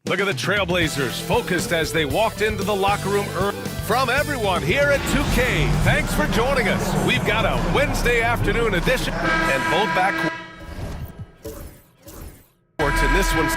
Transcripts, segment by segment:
Look at the Trailblazers, focused as they walked into the locker room early. From everyone here at 2K, thanks for joining us. We've got a Wednesday afternoon edition and both back courts in this one.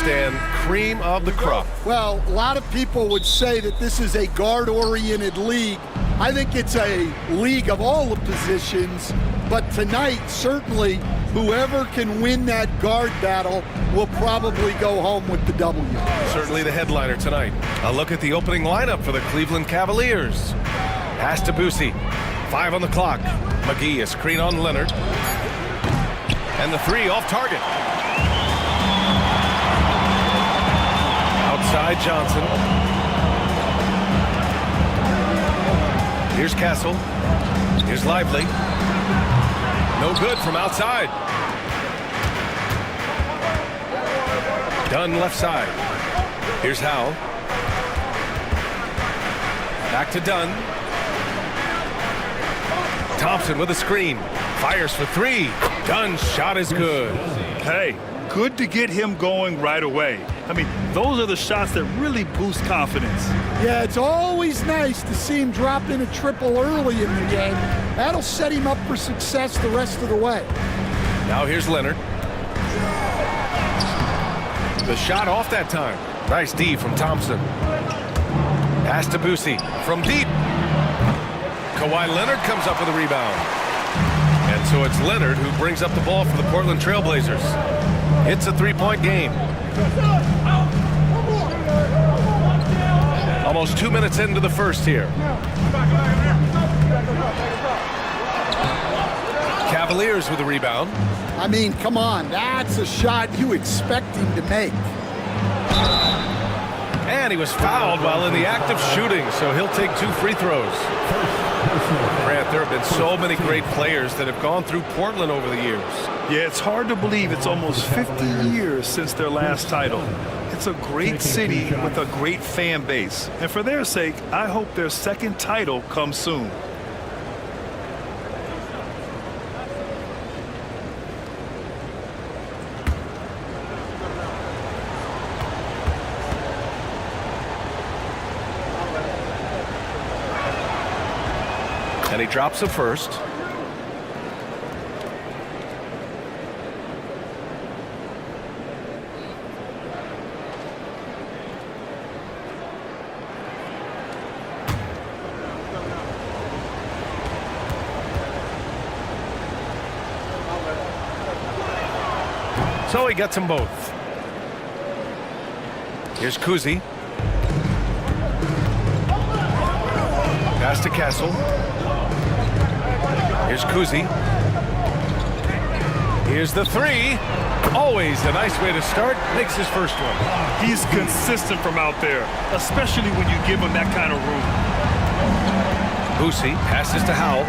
And cream of the crop. Well, a lot of people would say that this is a guard-oriented league. I think it's a league of all the positions, but tonight, certainly, whoever can win that guard battle will probably go home with the W. Certainly the headliner tonight. A look at the opening lineup for the Cleveland Cavaliers. Pass to Boosie. 5 on the clock. McGee, a screen on Leonard. And the 3 off target. Outside Johnson. Here's Castle. Here's Lively. No good from outside. Dunn left side. Here's Howe. Back to Dunn. Thompson with a screen. Fires for 3. Dunn's shot is good. Hey, good to get him going right away. I mean, those are the shots that really boost confidence. Yeah, it's always nice to see him drop in a triple early in the game. That'll set him up for success the rest of the way. Now here's Leonard. The shot off that time. Nice D from Thompson. Pass to Boosie from deep. Kawhi Leonard comes up with a rebound. And so it's Leonard who brings up the ball for the Portland Trailblazers. It's a 3-point game. Almost 2 minutes into the first here. Cavaliers with a rebound. I mean, come on, that's a shot you expect him to make. And he was fouled while in the act of shooting, so he'll take 2 free throws. Grant, there have been so many great players that have gone through Portland over the years. Yeah, it's hard to believe it's almost 50 years since their last title. It's a great city with a great fan base. And for their sake, I hope their second title comes soon. And he drops the first. So he gets them both. Here's Kuzi. Pass to Castle. Here's Kuzi. Here's the 3. Always a nice way to start. Makes his first one. He's consistent from out there, especially when you give him that kind of room. Boosie passes to Howell.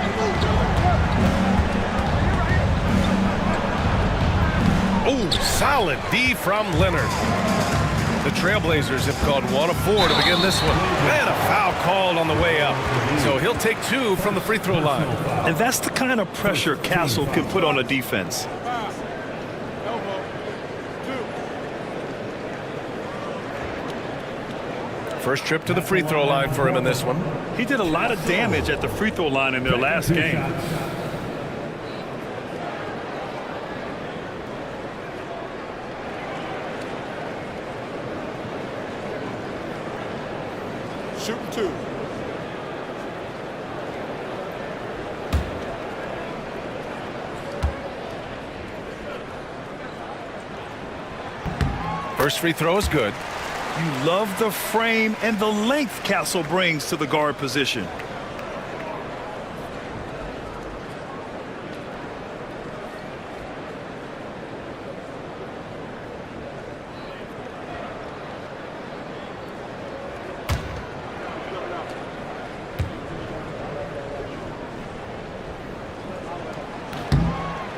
Oh, solid D from Leonard. The Trailblazers have gone 1 of 4 to begin this one. And a foul called on the way up. So he'll take 2 from the free throw line. And that's the kind of pressure Castle can put on a defense. First trip to the free throw line for him in this one. He did a lot of damage at the free throw line in their last game. Shooting 2. First free throw is good. You love the frame and the length Castle brings to the guard position.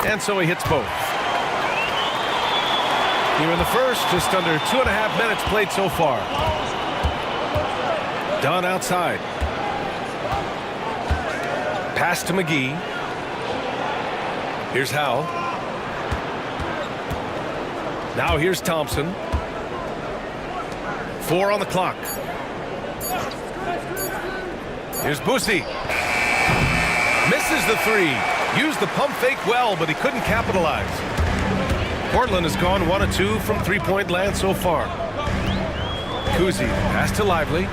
And so he hits both. Here in the first, just under 2.5 minutes played so far. Dunn outside. Pass to McGee. Here's Howe. Now here's Thompson. 4 on the clock. Here's Boosie. Misses the 3. Used the pump fake well, but he couldn't capitalize. Portland has gone 1 of 2 from three-point land so far. Kuzi, pass to Lively.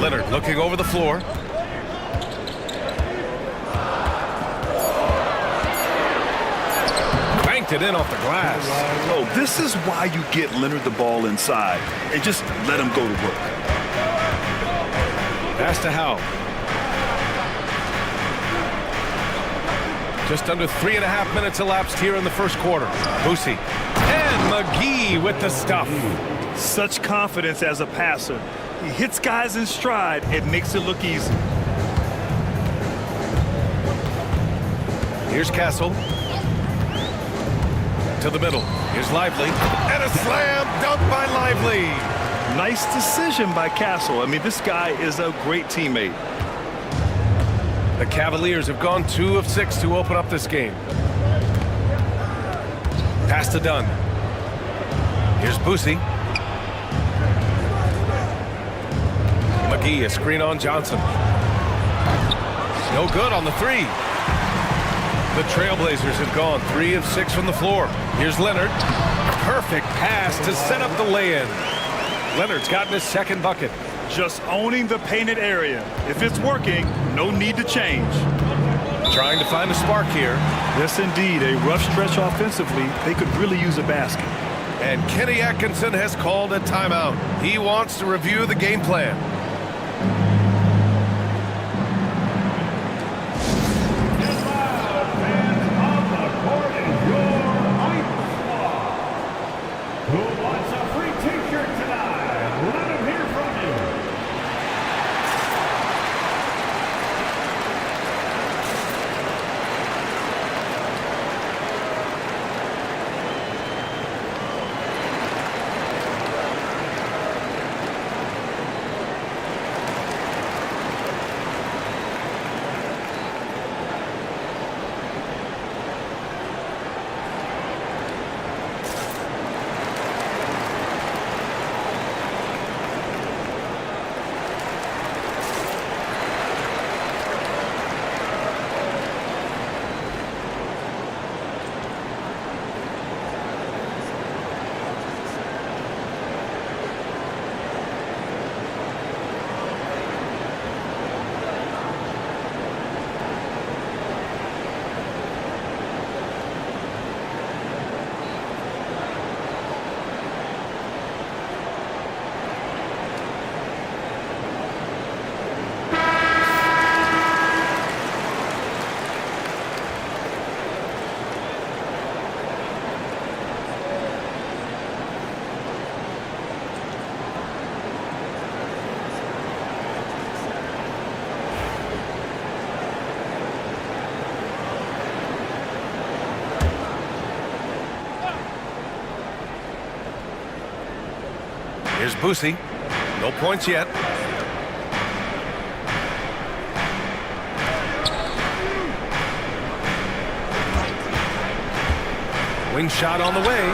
Leonard looking over the floor. Banked it in off the glass. Oh, this is why you get Leonard the ball inside and just let him go to work. Pass to Howe. Just under 3.5 minutes elapsed here in the first quarter. Boosie. And McGee with the stuff. Such confidence as a passer. He hits guys in stride. It makes it look easy. Here's Castle. To the middle. Here's Lively. And a slam dunk by Lively. Nice decision by Castle. I mean, this guy is a great teammate. The Cavaliers have gone 2 of 6 to open up this game. Pass to Dunn. Here's Boosie. McGee, a screen on Johnson. No good on the three. The Trailblazers have gone 3 of 6 from the floor. Here's Leonard. Perfect pass to set up the lay-in. Leonard's gotten his second bucket. Just owning the painted area. If it's working, no need to change. Trying to find a spark here. Yes, indeed. A rough stretch offensively. They could really use a basket. And Kenny Atkinson has called a timeout. He wants to review the game plan. Who wants a free t-shirt tonight? Let him hear from you. Here's Boosie. No points yet. Wing shot on the way.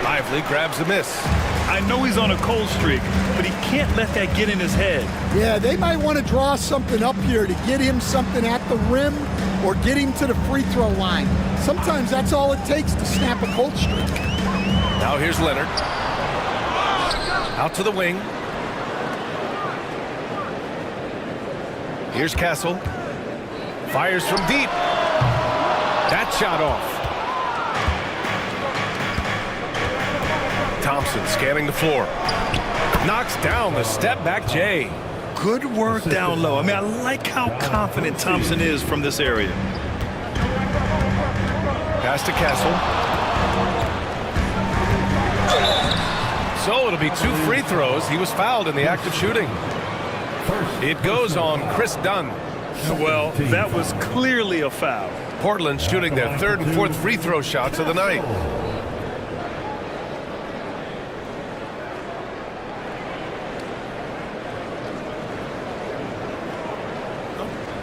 Lively grabs a miss. I know he's on a cold streak, but he can't let that get in his head. Yeah, they might want to draw something up here to get him something at the rim or get him to the free throw line. Sometimes that's all it takes to snap a cold streak. Now here's Leonard. Out to the wing. Here's Castle. Fires from deep. That shot off. Thompson scanning the floor. Knocks down the step back Jay. Good work down low. I mean, I like how confident Thompson is from this area. Pass to Castle. So it'll be 2 free throws. He was fouled in the act of shooting. It goes on Chris Dunn. Well, that was clearly a foul. Portland shooting their 3rd and 4th free throw shots of the night.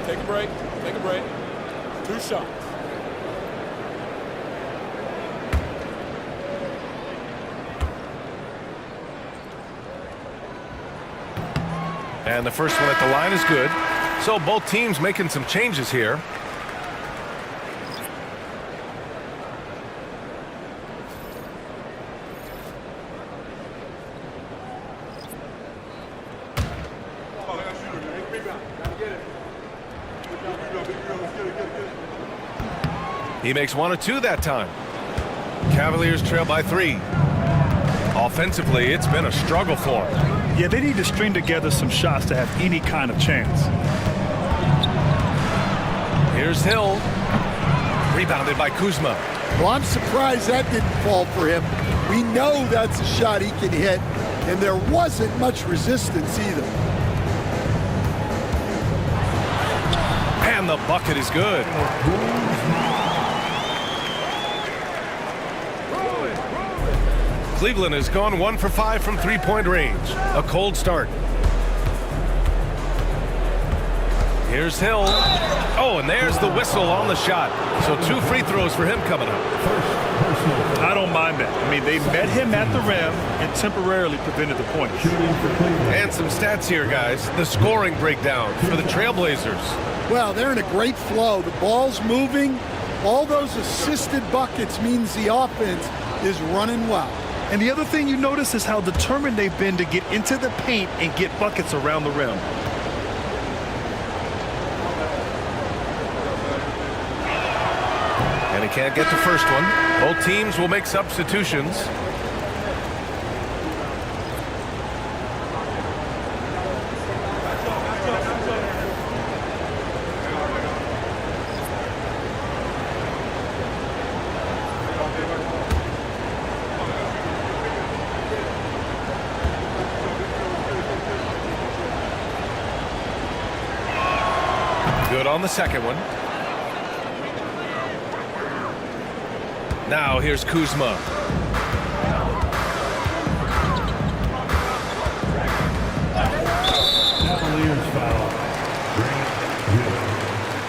Take a break. Take a break. 2 shots. And the first one at the line is good. So both teams making some changes here. He makes 1 or 2 that time. Cavaliers trail by 3. Offensively, it's been a struggle for them. Yeah, they need to string together some shots to have any kind of chance. Here's Hill. Rebounded by Kuzma. Well, I'm surprised that didn't fall for him. We know that's a shot he can hit, and there wasn't much resistance either. And the bucket is good. Cleveland has gone 1 for 5 from three-point range. A cold start. Here's Hill. Oh, and there's the whistle on the shot. So 2 free throws for him coming up. I don't mind that. I mean, they met him at the rim and temporarily prevented the points. And some stats here, guys. The scoring breakdown for the Trailblazers. Well, they're in a great flow. The ball's moving. All those assisted buckets means the offense is running well. And the other thing you notice is how determined they've been to get into the paint and get buckets around the rim. And he can't get the first one. Both teams will make substitutions. Good on the second one. Now here's Kuzma. Cavaliers foul. Grant Hill.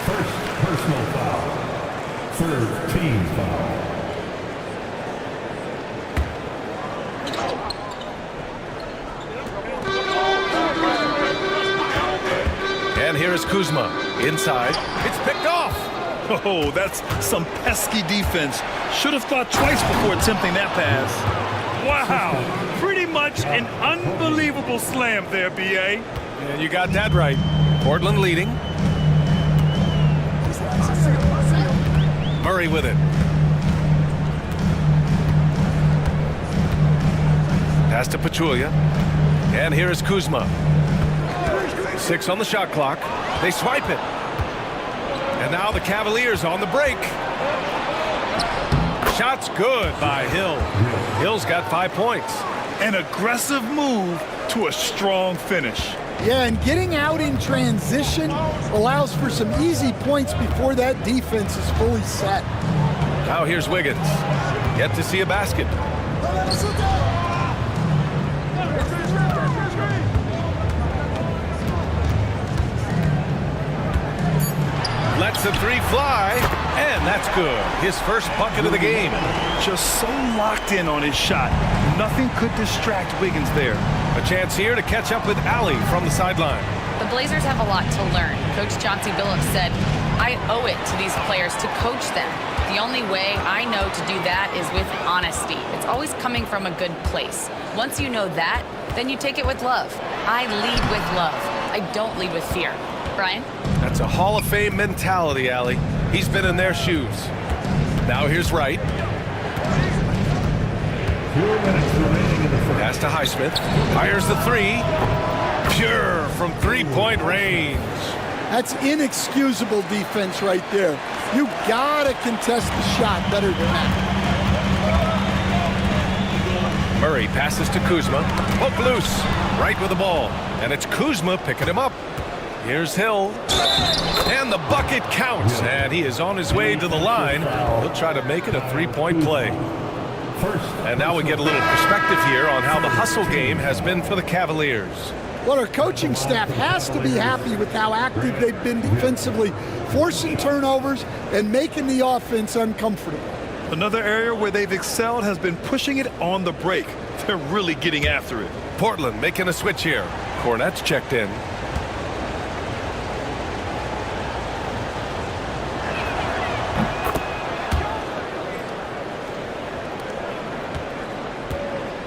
First personal foul. Third team foul. And here is Kuzma. Inside. It's picked off. Oh, that's some pesky defense. Should have thought twice before attempting that pass. Wow, pretty much an unbelievable slam there, B.A. And you got that right. Portland leading. Murray with it. Pass to Pachulia. And here is Kuzma. 6 on the shot clock. They swipe it. And now the Cavaliers on the break. Shot's good by Hill. Hill's got 5 points. An aggressive move to a strong finish. Yeah, and getting out in transition allows for some easy points before that defense is fully set. Now here's Wiggins. Yet to see a basket. Lets the 3 fly, and that's good. His first bucket of the game. Just so locked in on his shot. Nothing could distract Wiggins there. A chance here to catch up with Allie from the sideline. The Blazers have a lot to learn. Coach Chauncey Billups said, I owe it to these players to coach them. The only way I know to do that is with honesty. It's always coming from a good place. Once you know that, then you take it with love. I lead with love. I don't lead with fear. Brian? That's a Hall of Fame mentality, Allie. He's been in their shoes. Now here's Wright. 4 minutes remaining in the first. Pass to Highsmith. Fires the 3. Pure from 3-point range. That's inexcusable defense right there. You gotta contest the shot better than that. Murray passes to Kuzma. Poke loose. Right with the ball. And it's Kuzma picking him up. Here's Hill. And the bucket counts. And he is on his way to the line. He'll try to make it a 3-point play. And now we get a little perspective here on how the hustle game has been for the Cavaliers. Well, our coaching staff has to be happy with how active they've been defensively, forcing turnovers and making the offense uncomfortable. Another area where they've excelled has been pushing it on the break. They're really getting after it. Portland making a switch here. Cornette's checked in.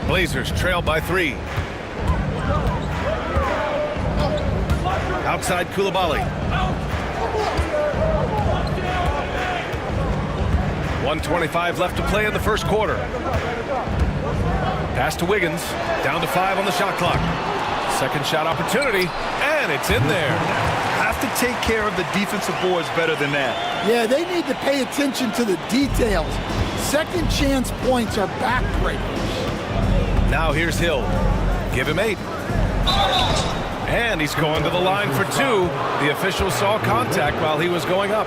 Blazers trail by 3. Outside Koulibaly. 1:25 left to play in the first quarter. Pass to Wiggins. Down to 5 on the shot clock. Second shot opportunity, and it's in there. Have to take care of the defensive boards better than that. Yeah, they need to pay attention to the details. Second chance points are backbreakers. Now here's Hill. Give him 8. And he's going to the line for 2. The official saw contact while he was going up.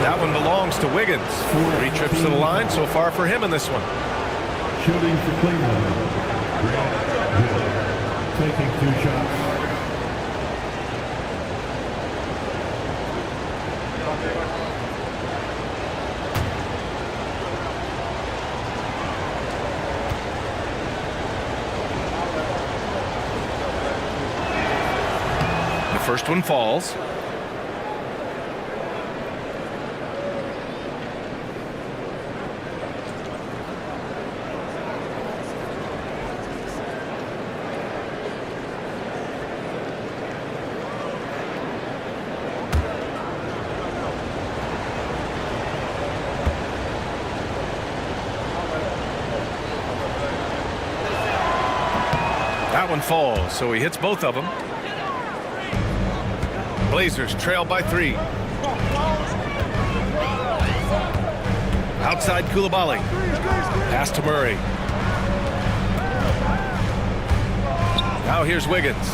That one belongs to Wiggins. 3 trips to the line so far for him in this one. Shooting for Cleveland. Grant Hill taking 2 shots. The first one falls. That one falls, so he hits both of them. Blazers trail by 3. Outside Koulibaly. Pass to Murray. Now here's Wiggins.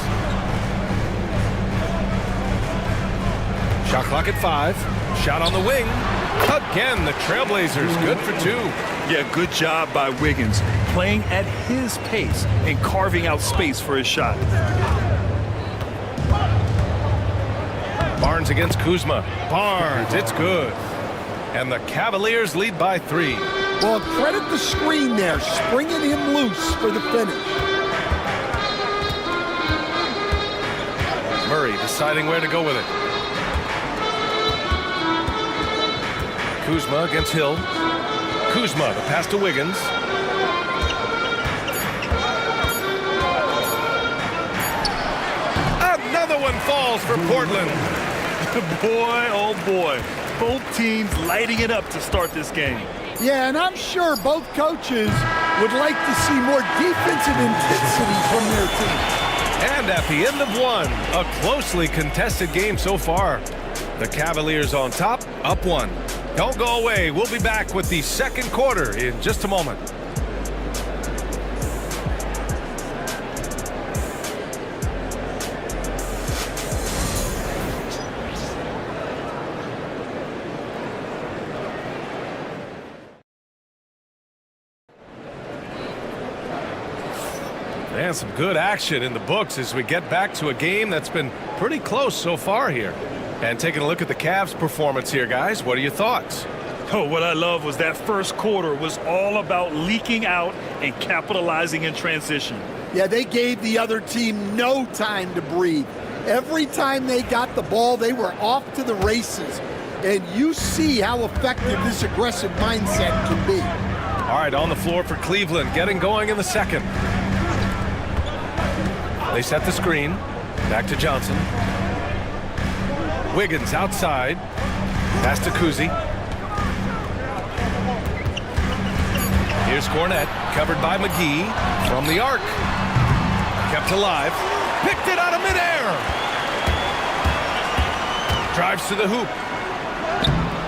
Shot clock at 5. Shot on the wing. Again, the Trailblazers good for 2. Yeah, good job by Wiggins. Playing at his pace and carving out space for his shot. Barnes against Kuzma. Barnes, it's good. And the Cavaliers lead by 3. Well, credit the screen there, springing him loose for the finish. Murray deciding where to go with it. Kuzma against Hill. Kuzma, the pass to Wiggins. Another one falls for Portland. Boy, oh boy. Both teams lighting it up to start this game. Yeah, and I'm sure both coaches would like to see more defensive intensity from their team. And at the end of one, a closely contested game so far. The Cavaliers on top, up 1. Don't go away. We'll be back with the second quarter in just a moment. And some good action in the books as we get back to a game that's been pretty close so far here. And taking a look at the Cavs' performance here, guys, what are your thoughts? Oh, what I love was that first quarter was all about leaking out and capitalizing in transition. Yeah, they gave the other team no time to breathe. Every time they got the ball, they were off to the races. And you see how effective this aggressive mindset can be. All right, on the floor for Cleveland, getting going in the second. They set the screen. Back to Johnson. Wiggins outside. Pass to Kuzi. Here's Cornette, covered by McGee from the arc. Kept alive. Picked it out of midair. Drives to the hoop.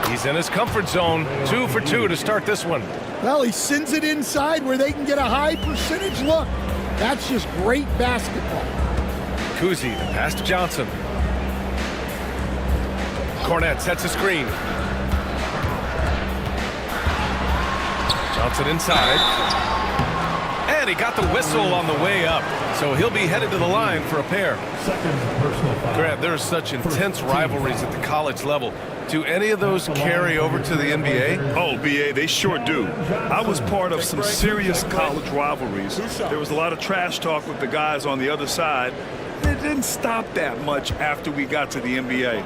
He's in his comfort zone. 2 for 2 to start this one. Well, he sends it inside where they can get a high percentage look. That's just great basketball. Kuzi, the pass to Johnson. Cornette sets a screen. Johnson inside. And he got the whistle on the way up. So he'll be headed to the line for a pair. Second personal foul. Grant, there are such intense rivalries at the college level. Do any of those carry over to the NBA? Oh, BA, they sure do. I was part of some serious college rivalries. There was a lot of trash talk with the guys on the other side. It didn't stop that much after we got to the NBA.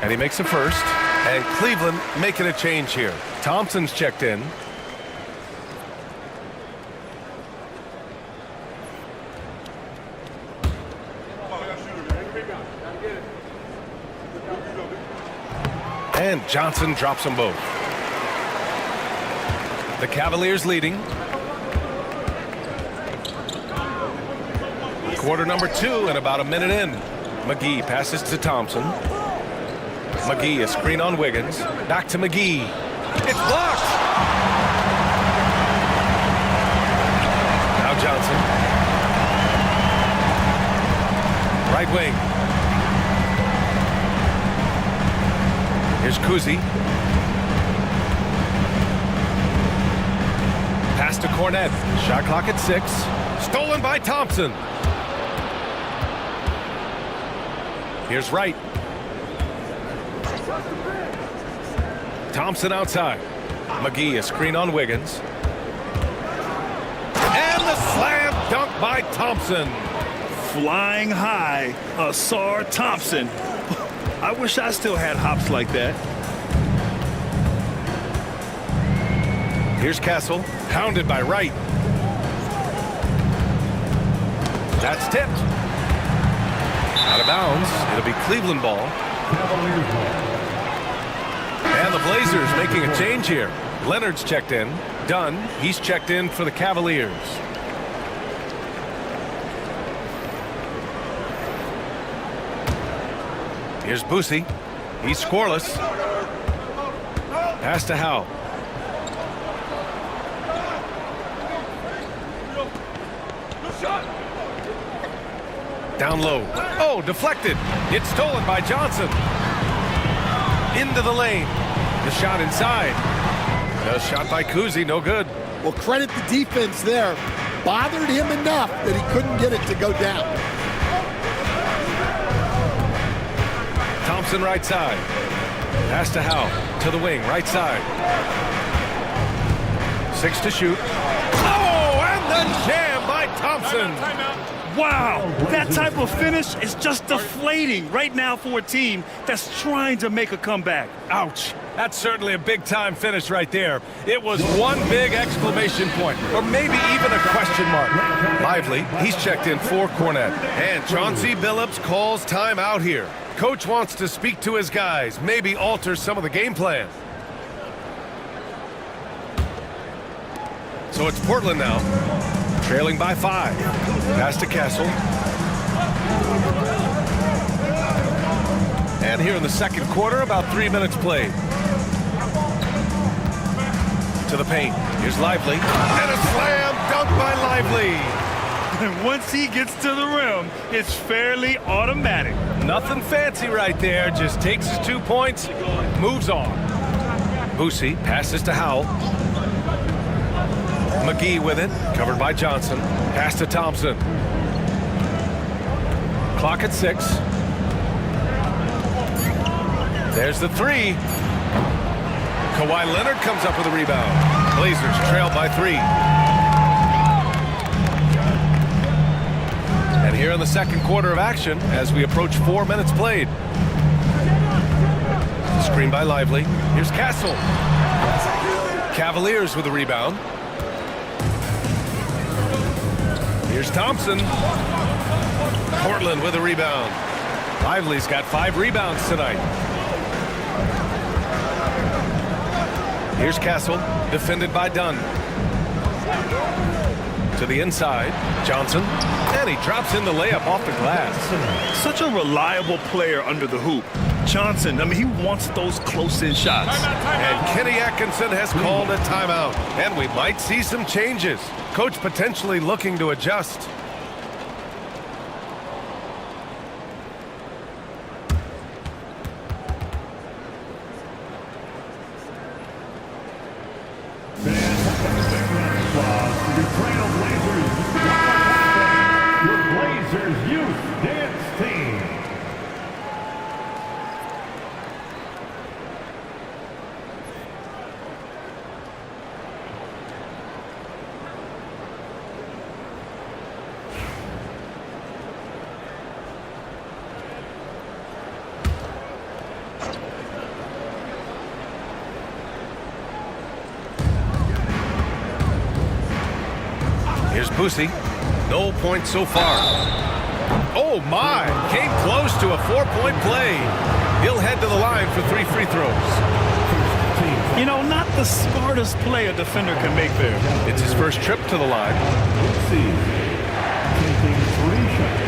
And he makes a first. And Cleveland making a change here. Thompson's checked in. And Johnson drops them both. The Cavaliers leading. Quarter number 2 and about a minute in. McGee passes to Thompson. McGee, a screen on Wiggins. Back to McGee. It's blocked. Now Johnson. Right wing. Here's Kuzi. Pass to Cornette. Shot clock at 6. Stolen by Thompson. Here's Wright. Thompson outside. McGee, a screen on Wiggins. And the slam dunk by Thompson. Flying high, Ausar Thompson. I wish I still had hops like that. Here's Castle, pounded by Wright. That's tipped. Out of bounds. It'll be Cleveland ball. And the Blazers making a change here. Leonard's checked in. Dunn, he's checked in for the Cavaliers. Here's Boosie. He's scoreless. Pass to Howe. Down low. Oh, deflected. It's stolen by Johnson. Into the lane. The shot inside. The shot by Kuzi, no good. Well, credit the defense there. Bothered him enough that he couldn't get it to go down. Thompson right side. Pass to Howe. To the wing, right side. 6 to shoot. Oh, and the jam by Thompson. Wow, that type of finish is just deflating right now for a team that's trying to make a comeback. Ouch. That's certainly a big-time finish right there. It was one big exclamation point, or maybe even a question mark. Lively, he's checked in for Cornette. And Chauncey Billups calls time out here. Coach wants to speak to his guys, maybe alter some of the game plan. So it's Portland now, trailing by 5. Pass to Castle. And here in the second quarter, about 3 minutes played. To the paint. Here's Lively. And a slam dunk by Lively. And once he gets to the rim, it's fairly automatic. Nothing fancy right there. Just takes his 2 points, moves on. Boosie passes to Howell. McGee with it, covered by Johnson. Pass to Thompson. Clock at 6. There's the 3. Kawhi Leonard comes up with a rebound. Blazers trail by 3. And here in the second quarter of action, as we approach 4 minutes played. Screen by Lively. Here's Castle. Cavaliers with a rebound. Here's Thompson. Portland with a rebound. Lively's got 5 rebounds tonight. Here's Castle, defended by Dunn. To the inside, Johnson. And he drops in the layup off the glass. Such a reliable player under the hoop. Johnson, I mean, he wants those close-in shots. And Kenny Atkinson has called a timeout. And we might see some changes. Coach potentially looking to adjust. Your Blazers Youth Dance Team. Here's Boosie. No points so far. Oh my, came close to a 4-point play. He'll head to the line for 3 free throws. You know, not the smartest play a defender can make there. It's his first trip to the line. Let's see. Taking 3 shots.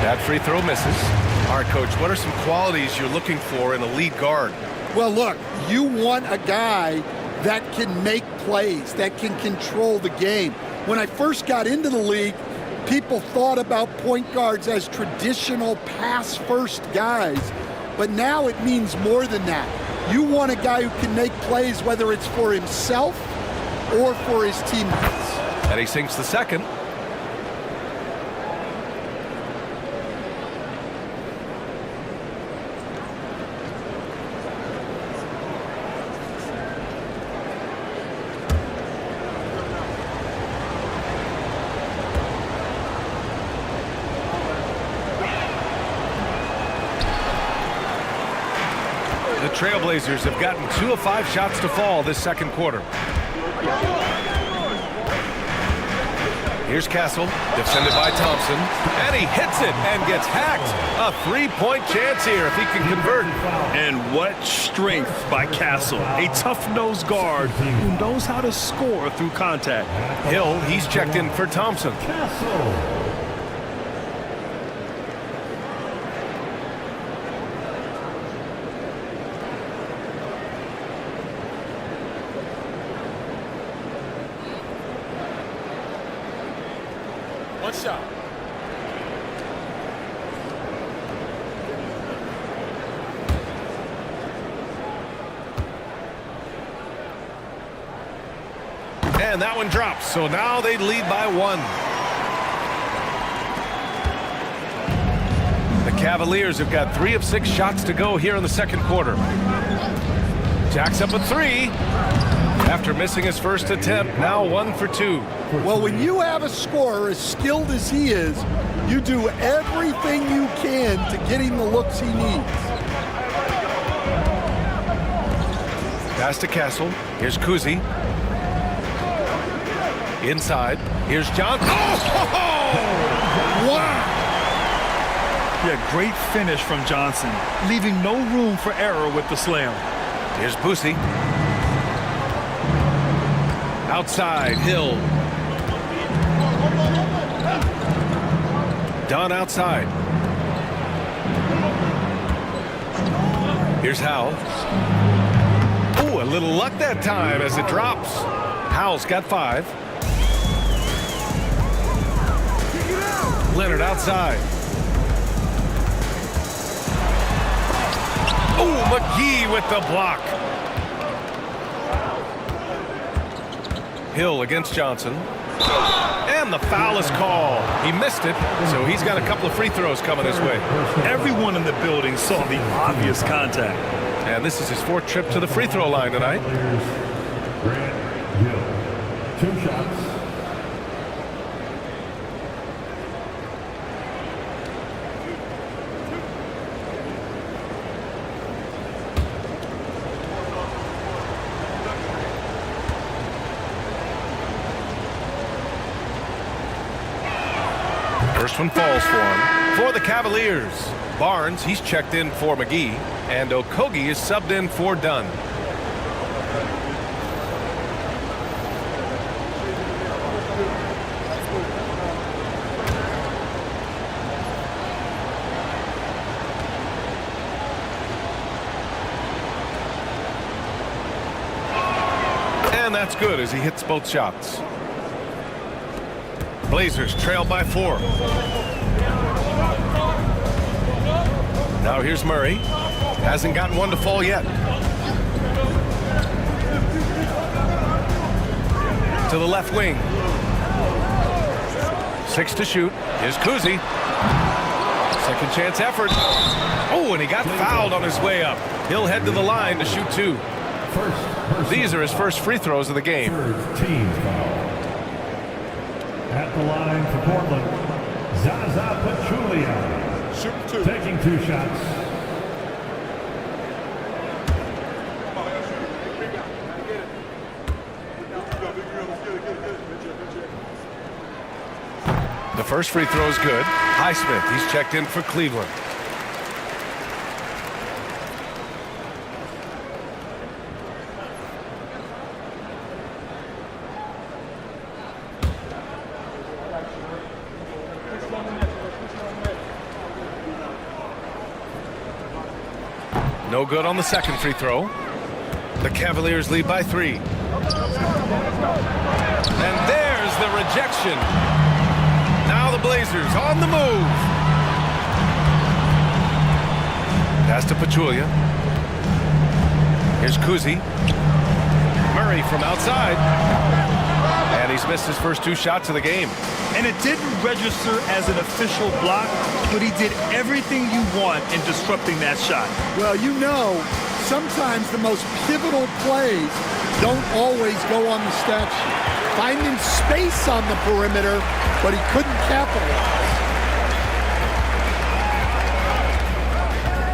That free throw misses. All right, Coach, what are some qualities you're looking for in a lead guard? Well, look, you want a guy that can make plays, that can control the game. When I first got into the league, people thought about point guards as traditional pass-first guys, but now it means more than that. You want a guy who can make plays, whether it's for himself or for his teammates. And he sinks the second. The Trailblazers have gotten 2 of 5 shots to fall this second quarter. Here's Castle, defended by Thompson, and he hits it and gets hacked. A 3-point chance here if he can convert. And what strength by Castle, a tough-nosed guard who knows how to score through contact. Hill, he's checked in for Thompson. Castle. One shot. And that one drops, so now they lead by 1. The Cavaliers have got 3 of 6 shots to go here in the second quarter. Jacks up a 3. After missing his first attempt, now 1 for 2. Well, when you have a scorer as skilled as he is, you do everything you can to get him the looks he needs. Pass to Castle. Here's Kuzi. Inside. Here's Johnson. Oh! Wow! Yeah, great finish from Johnson, leaving no room for error with the slam. Here's Boosie. Outside, Hill. Dunn outside. Here's Howell. Ooh, a little luck that time as it drops. Howell's got 5. Leonard outside. Ooh, McGee with the block. Hill against Johnson. And the foul is called. He missed it, so he's got a couple of free throws coming his way. Everyone in the building saw the obvious contact. And this is his 4th trip to the free throw line tonight. Grant Hill. 2 shots. First one falls for him. For the Cavaliers, Barnes, he's checked in for McGee, and Okogie is subbed in for Dunn. And that's good as he hits both shots. Blazers trail by 4. Now here's Murray. Hasn't gotten one to fall yet. To the left wing. 6 to shoot. Here's Kuzi. Second chance effort. Oh, and he got fouled on his way up. He'll head to the line to shoot 2. These are his first free throws of the game. Third team foul. At the line for Portland, Zaza Pachulia. Shooting 2. Taking 2 shots. The first free throw is good. Highsmith, he's checked in for Cleveland. No good on the second free throw. The Cavaliers lead by 3. And there's the rejection. Now the Blazers on the move. Pass to Pachulia. Here's Kuzi. Murray from outside. And he's missed his first 2 shots of the game. And it didn't register as an official block, but he did everything you want in disrupting that shot. Well, you know, sometimes the most pivotal plays don't always go on the stat sheet. Finding space on the perimeter, but he couldn't capitalize.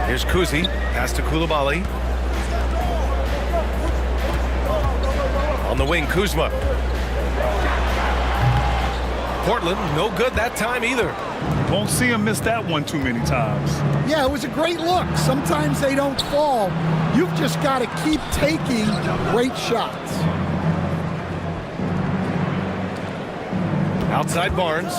Here's Kuzi. Pass to Coulibaly. On the wing, Kuzma. Portland, no good that time either. Won't see him miss that one too many times. Yeah, it was a great look. Sometimes they don't fall. You've just got to keep taking great shots. Outside Barnes.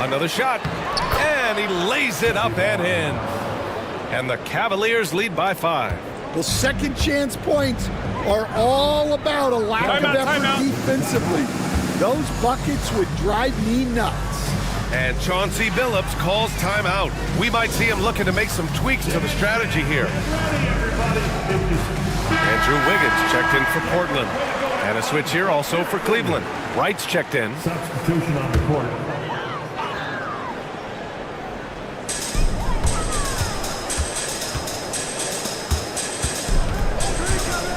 Another shot. And he lays it up and in. And the Cavaliers lead by 5. Well, second chance points are all about a lack of effort defensively. Those buckets would drive me nuts. And Chauncey Billups calls timeout. We might see him looking to make some tweaks to the strategy here. Andrew Wiggins checked in for Portland. And a switch here also for Cleveland. Wright's checked in. Substitution on the court.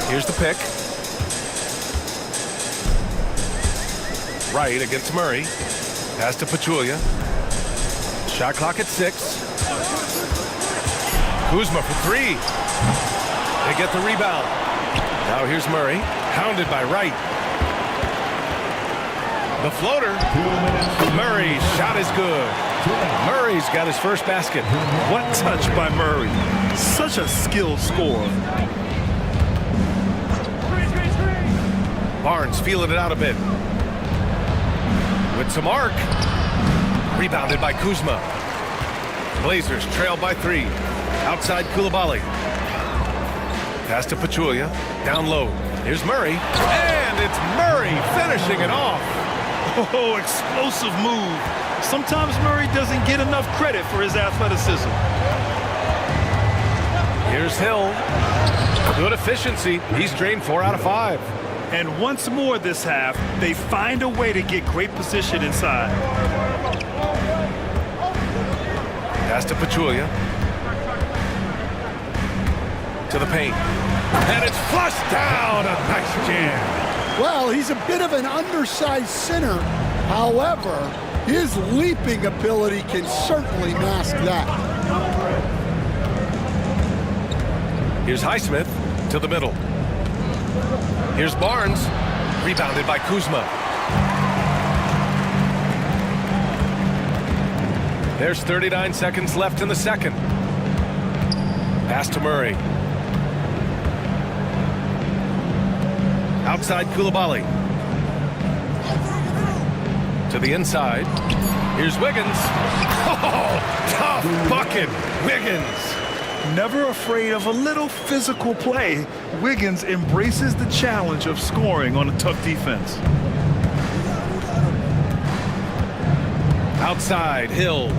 Here's the pick. Wright against Murray. Pass to Pachulia. Shot clock at 6. Kuzma for 3. They get the rebound. Now here's Murray. Hounded by Wright. The floater. Murray's shot is good. Murray's got his first basket. What touch by Murray. Such a skilled scorer. Barnes feeling it out a bit. With some arc. Rebounded by Kuzma. Blazers trail by 3. Outside Coulibaly. Pass to Pachulia. Down low. Here's Murray. And it's Murray finishing it off. Oh, explosive move. Sometimes Murray doesn't get enough credit for his athleticism. Here's Hill. Good efficiency. He's drained 4 out of 5. And once more this half, they find a way to get great position inside. Pass to Pachulia. To the paint. And it's flushed down. A nice jam. Well, he's a bit of an undersized center. However, his leaping ability can certainly mask that. Here's Highsmith to the middle. Here's Barnes. Rebounded by Kuzma. There's 39 seconds left in the second. Pass to Murray. Outside Coulibaly. To the inside. Here's Wiggins. Oh, tough bucket. Wiggins. Never afraid of a little physical play, Wiggins embraces the challenge of scoring on a tough defense. Outside, Hill.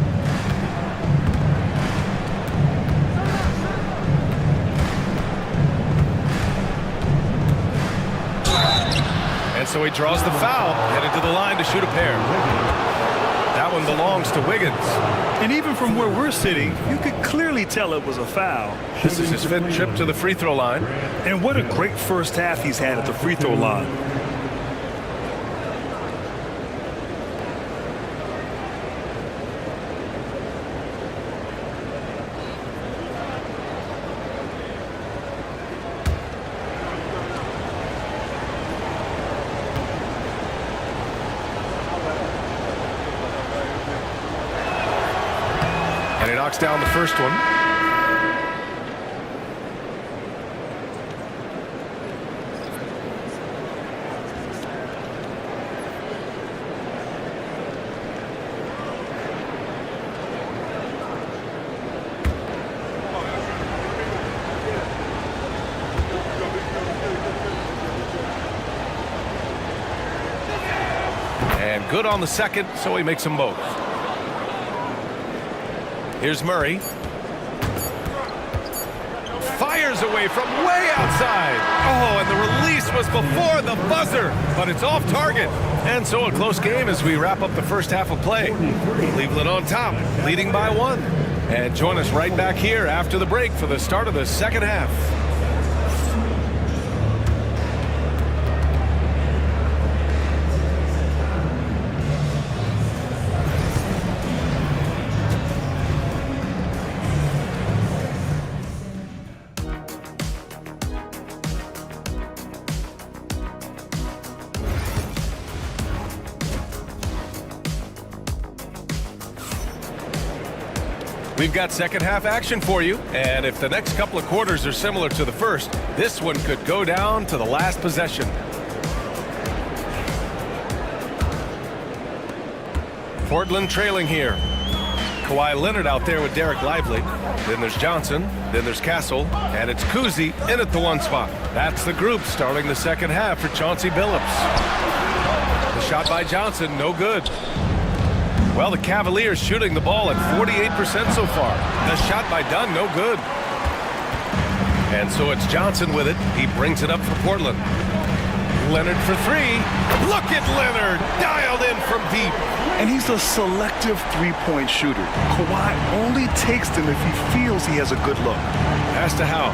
And so he draws the foul, headed to the line to shoot a pair. That one belongs to Wiggins. And even from where we're sitting, you could clearly tell it was a foul. This is his 5th trip to the free throw line. And what a great first half he's had at the free throw line. And he knocks down the first one. And good on the second, so he makes them both. Here's Murray. Fires away from way outside. Oh, and the release was before the buzzer, but it's off target. And so a close game as we wrap up the first half of play. Cleveland on top, leading by 1. And join us right back here after the break for the start of the second half. We've got second half action for you, and if the next couple of quarters are similar to the first, this one could go down to the last possession. Portland trailing here. Kawhi Leonard out there with Derek Lively. Then there's Johnson, then there's Castle, and it's Kuzi in at the 1 spot. That's the group starting the second half for Chauncey Billups. The shot by Johnson, no good. Well, the Cavaliers shooting the ball at 48% so far. The shot by Dunn, no good. And so it's Johnson with it. He brings it up for Portland. Leonard for 3. Look at Leonard, dialed in from deep. And he's a selective three-point shooter. Kawhi only takes them if he feels he has a good look. Pass to Howe.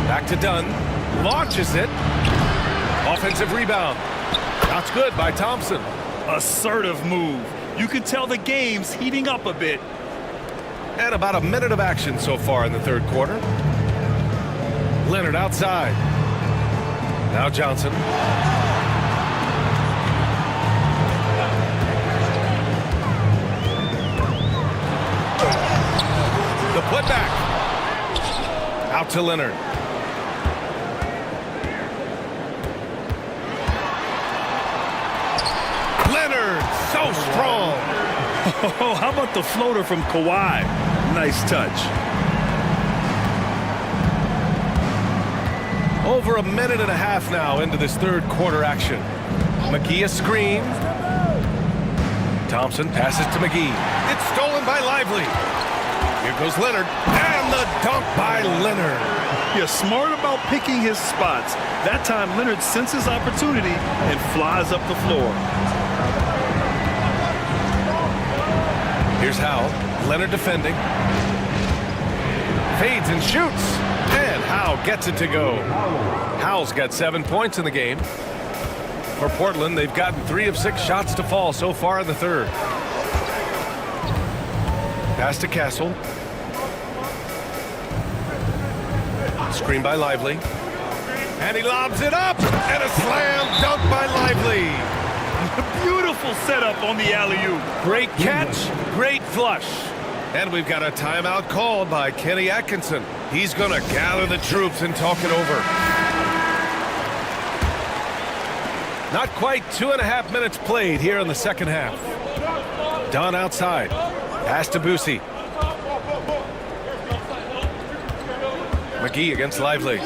Back to Dunn. Launches it. Offensive rebound. That's good by Thompson. Assertive move. You can tell the game's heating up a bit. And about a minute of action so far in the third quarter. Leonard outside. Now Johnson. The putback. Out to Leonard. So strong. Oh, how about the floater from Kawhi? Nice touch. Over a minute and a half now into this third quarter action. McGee a screen. Thompson passes to McGee. It's stolen by Lively. Here goes Leonard. And the dunk by Leonard. You're smart about picking his spots. That time Leonard senses opportunity and flies up the floor. Here's Howe. Leonard defending. Fades and shoots. And Howe gets it to go. Howe's got 7 points in the game. For Portland, they've gotten 3 of 6 shots to fall so far in the third. Pass to Castle. Screen by Lively. And he lobs it up. And a slam dunk by Lively. Beautiful setup on the alley-oop. Great catch, great flush. And we've got a timeout called by Kenny Atkinson. He's going to gather the troops and talk it over. Not quite 2.5 minutes played here in the second half. Dunn outside. Pass to Boosie. McGee against Lively.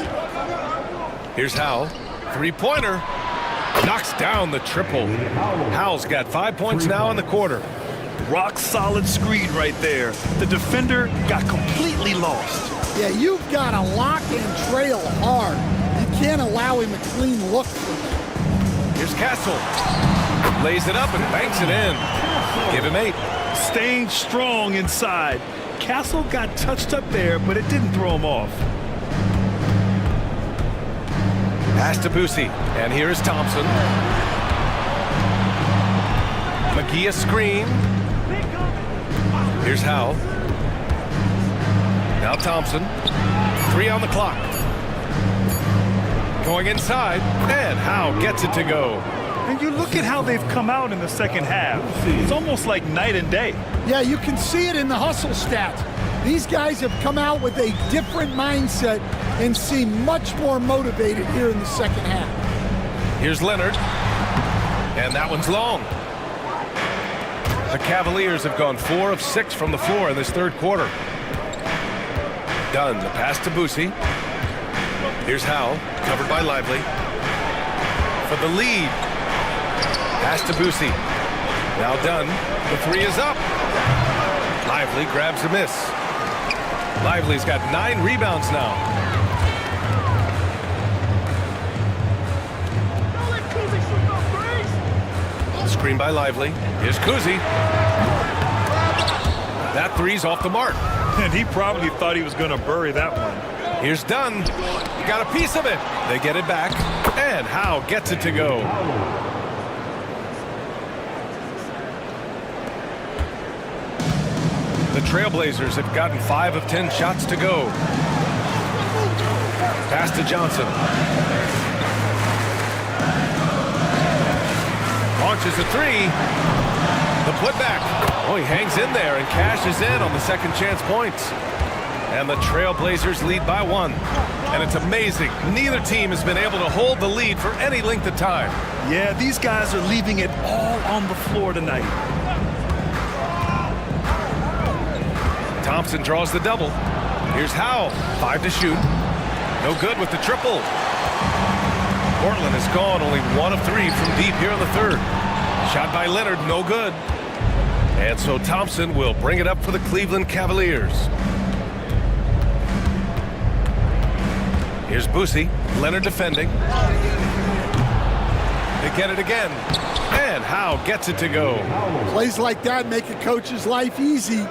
Here's Howe. Three-pointer. Knocks down the triple. Howe's got 5 points now in the quarter. Rock solid screen right there. The defender got completely lost. Yeah, you've got to lock and trail hard. You can't allow him a clean look for that. Here's Castle. Lays it up and banks it in. Give him 8. Staying strong inside. Castle got touched up there, but it didn't throw him off. Pass to Boosie. And here's Thompson. McGee a screen. Here's Howe. Now Thompson. 3 on the clock. Going inside. And Howe gets it to go. And you look at how they've come out in the second half. It's almost like night and day. Yeah, you can see it in the hustle stats. These guys have come out with a different mindset and seem much more motivated here in the second half. Here's Leonard. And that one's long. The Cavaliers have gone 4 of 6 from the floor in this third quarter. Dunn, the pass to Boosie. Here's Howe, covered by Lively. For the lead. Pass to Boosie. Now Dunn, the three is up. Lively grabs a miss. Lively's got 9 rebounds now. Screen by Lively. Here's Kuzi. That three's off the mark. And he probably thought he was going to bury that one. Here's Dunn. He got a piece of it. They get it back. And Howe gets it to go. The Trailblazers have gotten 5 of 10 shots to go. Pass to Johnson. Launches a three. The putback. Oh, he hangs in there and cashes in on the second chance points. And the Trailblazers lead by 1. And it's amazing. Neither team has been able to hold the lead for any length of time. Yeah, these guys are leaving it all on the floor tonight. Thompson draws the double. Here's Howe. 5 to shoot. No good with the triple. Portland has gone only 1 of 3 from deep here in the third. Shot by Leonard, no good. And so Thompson will bring it up for the Cleveland Cavaliers. Here's Boosie. Leonard defending. They get it again. And Howe gets it to go. Plays like that make a coach's life easy.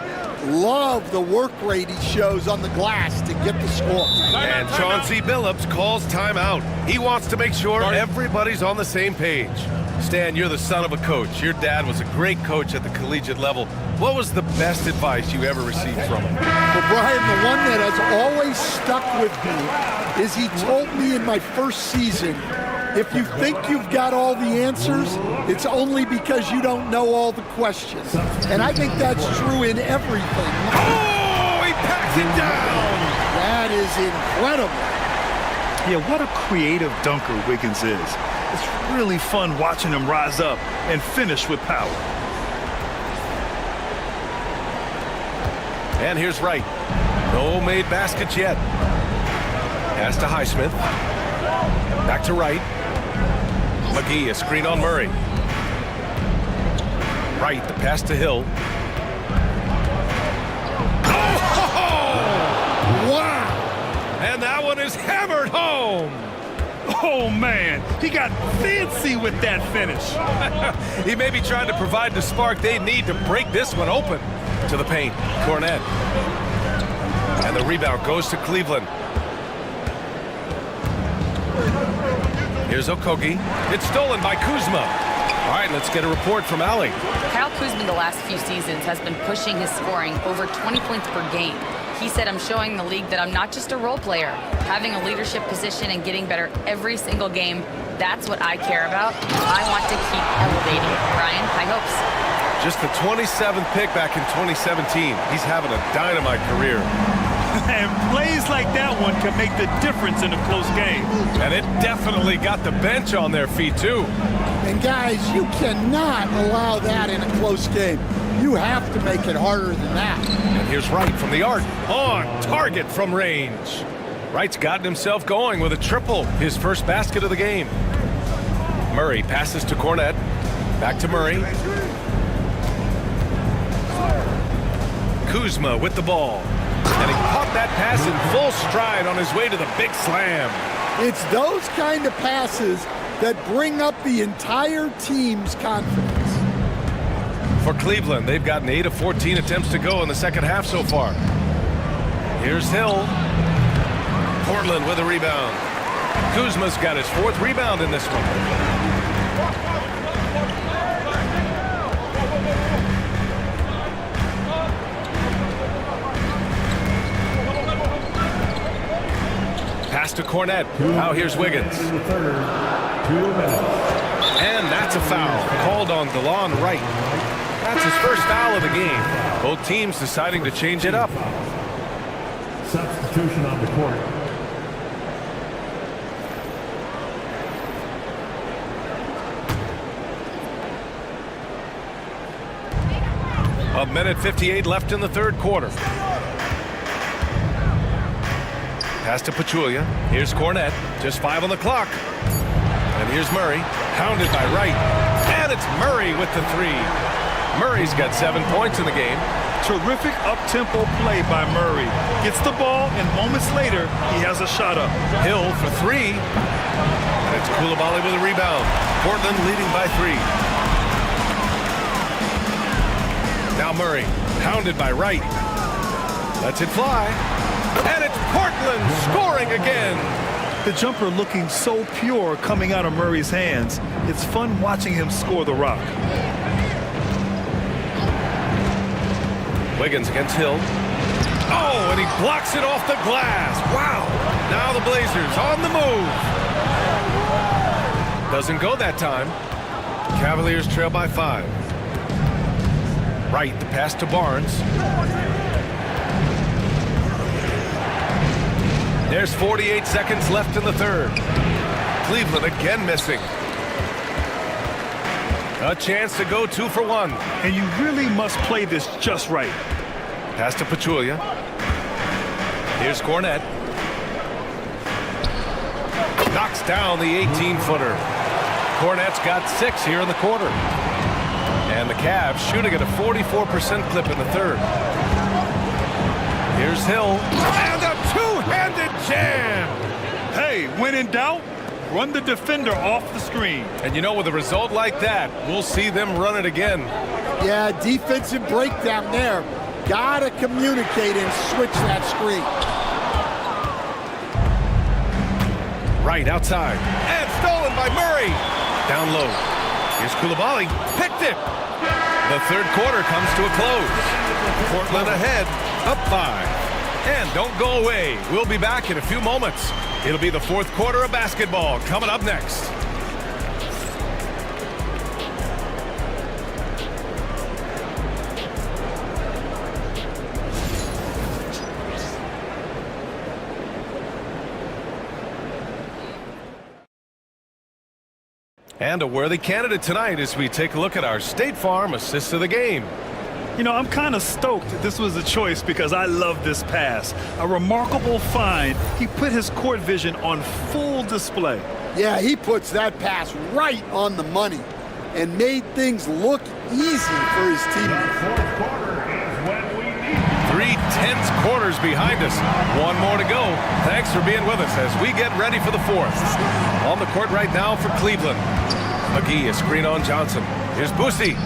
Love the work rate he shows on the glass to get the score. And Chauncey Billups calls timeout. He wants to make sure everybody's on the same page. Stan, you're the son of a coach. Your dad was a great coach at the collegiate level. What was the best advice you ever received from him? Well, Brian, the one that has always stuck with me is he told me in my first season, if you think you've got all the answers, it's only because you don't know all the questions. And I think that's true in everything. Oh, he packs it down! That is incredible. Yeah, what a creative dunker Wiggins is. It's really fun watching him rise up and finish with power. And here's Wright. No made baskets yet. Pass to Highsmith. Back to Wright. McGee, a screen on Murray. Wright, the pass to Hill. Oh! Wow! And that one is hammered home. Oh, man, he got fancy with that finish. He may be trying to provide the spark they need to break this one open. To the paint, Cornette. And the rebound goes to Cleveland. Here's Okogie. It's stolen by Kuzma. All right, let's get a report from Allie. Kyle Kuzma the last few seasons has been pushing his scoring over 20 points per game. He said, I'm showing the league that I'm not just a role player. Having a leadership position and getting better every single game, that's what I care about. I want to keep elevating. Ryan, high hopes. Just the 27th pick back in 2017. He's having a dynamite career. And plays like that one can make the difference in a close game. And it definitely got the bench on their feet, too. And guys, you cannot allow that in a close game. You have to make it harder than that. And here's Wright from the arc. On target from range. Wright's gotten himself going with a triple. His first basket of the game. Murray passes to Cornette. Back to Murray. Kuzma with the ball. And he caught that pass in full stride on his way to the big slam. It's those kind of passes that bring up the entire team's confidence. For Cleveland, they've gotten 8 of 14 attempts to go in the second half so far. Here's Hill. Portland with a rebound. Kuzma's got his 4th rebound in this one. Pass to Cornette. Now here's Wiggins. And that's That's a foul called on DeLon Wright. That's his first foul of the game. Both teams deciding to change it up. Substitution on the court. A minute 58 left in the third quarter. Pass to Pachulia. Here's Cornette. Just 5 on the clock. And here's Murray. Hounded by Wright. And it's Murray with the 3. Murray's got 7 points in the game. Terrific up-tempo play by Murray. Gets the ball, and moments later, he has a shot up. Hill for 3. And it's Coulibaly with a rebound. Portland leading by 3. Now Murray, hounded by Wright. Lets it fly. And it's Portland scoring again. The jumper looking so pure coming out of Murray's hands. It's fun watching him score the rock. Wiggins against Hill. Oh, and he blocks it off the glass. Wow. Now the Blazers on the move. Doesn't go that time. Cavaliers trail by 5. Wright, the pass to Barnes. There's 48 seconds left in the third. Cleveland again missing. A chance to go 2 for 1. And you really must play this just right. Pass to Pachulia. Here's Cornette. Knocks down the 18-footer. Cornette's got 6 here in the quarter. And the Cavs shooting at a 44% clip in the third. Here's Hill. And a two-handed jam! Hey, when in doubt, run the defender off the screen. And you know, with a result like that, we'll see them run it again. Yeah, defensive breakdown there. Gotta communicate and switch that screen. Right outside. And stolen by Murray. Down low. Here's Coulibaly. Picked it. The third quarter comes to a close. Portland ahead, up 5. And don't go away. We'll be back in a few moments. It'll be the fourth quarter of basketball coming up next. And a worthy candidate tonight as we take a look at our State Farm assist of the game. You know, I'm kind of stoked this was a choice because I love this pass. A remarkable find. He put his court vision on full display. Yeah, he puts that pass right on the money and made things look easy for his team. Fourth quarter is when we need 3 tense quarters behind us. 1 more to go. Thanks for being with us as we get ready for the fourth. On the court right now for Cleveland. McGee, a screen on Johnson. Here's Boosie.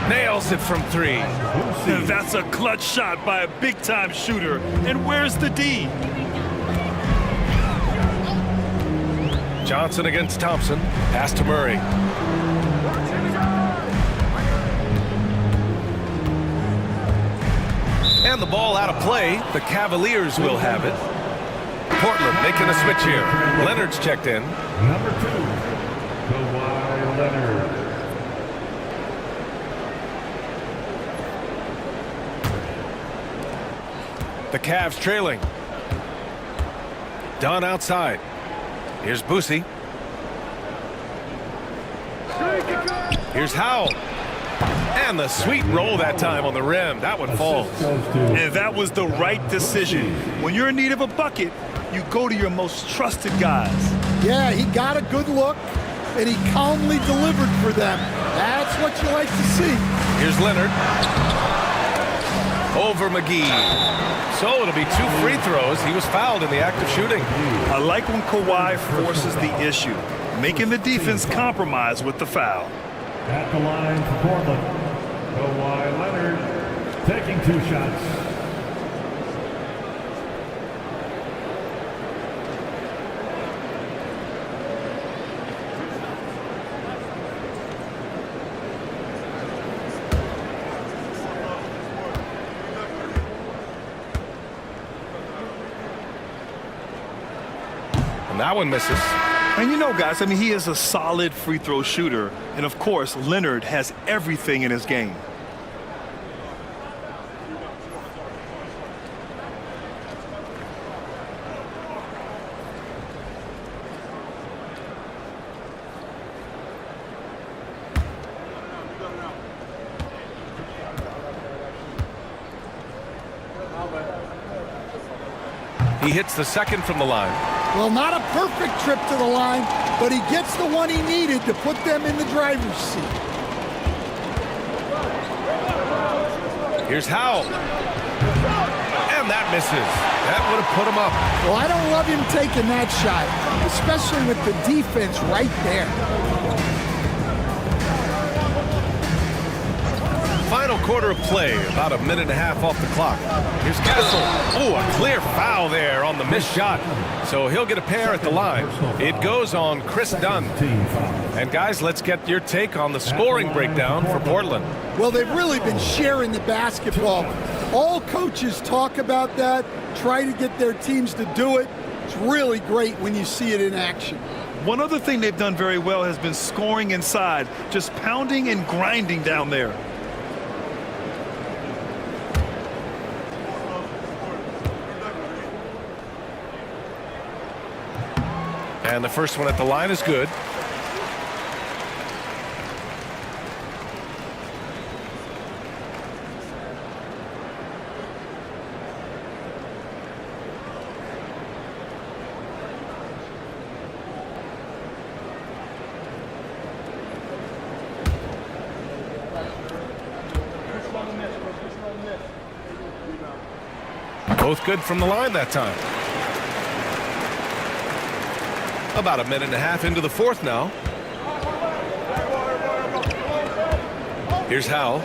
Nails it from 3. And that's a clutch shot by a big-time shooter. And where's the D? Johnson against Thompson. Pass to Murray. And the ball out of play. The Cavaliers will have it. Portland making a switch here. Leonard's checked in. number 2, Kawhi Leonard. The Cavs trailing. Dunn outside. Here's Boosie. Here's Howell. And the sweet roll that time on the rim. That one falls. And that was the right decision. When you're in need of a bucket, you go to your most trusted guys. Yeah, he got a good look, and he calmly delivered for them. That's what you like to see. Here's Leonard. Over McGee. So it'll be 2 free throws. He was fouled in the act of shooting. I like when Kawhi forces the issue, making the defense compromise with the foul. At the line for Portland, Kawhi Leonard taking 2 shots. And that one misses. And you know, guys, I mean, he is a solid free throw shooter. And, of course, Leonard has everything in his game. He hits the second from the line. Well, not a perfect trip to the line, but he gets the one he needed to put them in the driver's seat. Here's Howell. And that misses. That would have put him up. Well, I don't love him taking that shot, especially with the defense right there. Final quarter of play, about a minute and a half off the clock. Here's Castle. Oh, a clear foul there on the missed shot. So he'll get a pair at the line. It goes on Chris Dunn. And guys, let's get your take on the scoring breakdown for Portland. Well, they've really been sharing the basketball. All coaches talk about that, try to get their teams to do it. It's really great when you see it in action. One other thing they've done very well has been scoring inside, just pounding and grinding down there. And the first one at the line is good. Both good from the line that time. About a minute and a half into the fourth now. Here's Howell.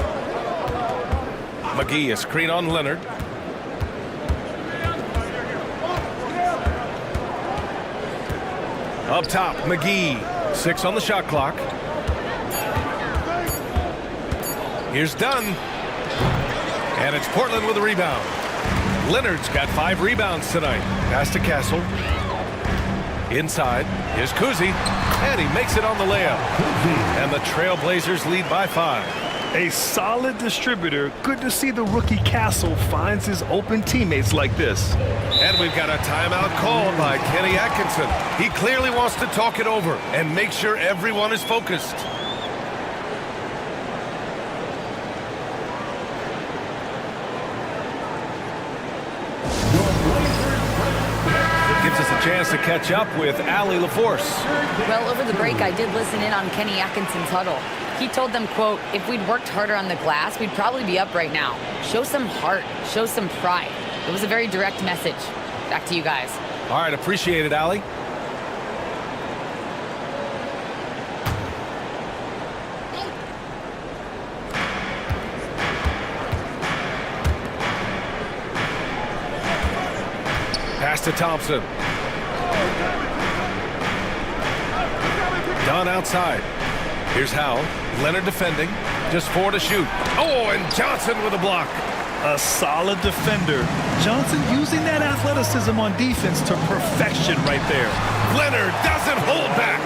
McGee, a screen on Leonard. Up top, McGee. 6 on the shot clock. Here's Dunn. And it's Portland with a rebound. Leonard's got 5 rebounds tonight. Pass to Castle. Inside, here's Kuzi, and he makes it on the layup. And the Trailblazers lead by 5. A solid distributor. Good to see the rookie Castle finds his open teammates like this. And we've got a timeout called by Kenny Atkinson. He clearly wants to talk it over and make sure everyone is focused. Gives us a chance to catch up with Allie LaForce. Well, over the break, I did listen in on Kenny Atkinson's huddle. He told them, quote, if we'd worked harder on the glass, we'd probably be up right now. Show some heart. Show some pride. It was a very direct message. Back to you guys. All right, appreciate it, Allie. Pass to Thompson. Dunn outside. Here's Howell. Leonard defending. Just 4 to shoot. Oh, and Johnson with a block. A solid defender. Johnson using that athleticism on defense to perfection right there. Leonard doesn't hold back.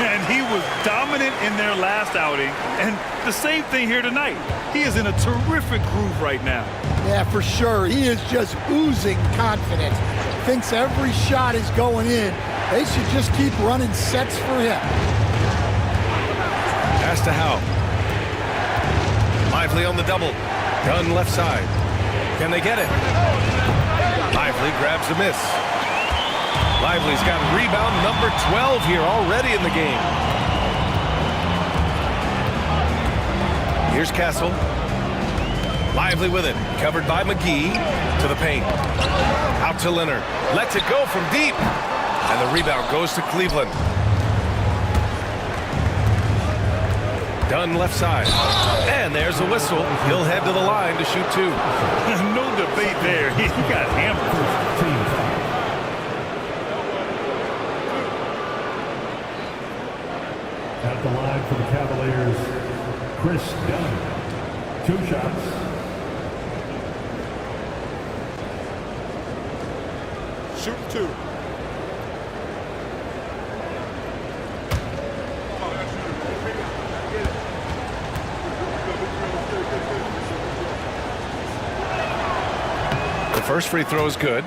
And he was dominant in their last outing. And the same thing here tonight. He is in a terrific groove right now. Yeah, for sure. He is just oozing confidence. Thinks every shot is going in. They should just keep running sets for him. Pass to Howell. Lively on the double. Dunn left side. Can they get it? Lively grabs the miss. Lively's got rebound number 12 here already in the game. Here's Castle. Lively with it. Covered by McGee to the paint. Out to Leonard. Lets it go from deep. And the rebound goes to Cleveland. Dunn left side. And there's a whistle. He'll head to the line to shoot 2. No debate there. He got hammered. At the line for the Cavaliers, Chris Dunn. 2 shots. Shooting 2. First free throw is good.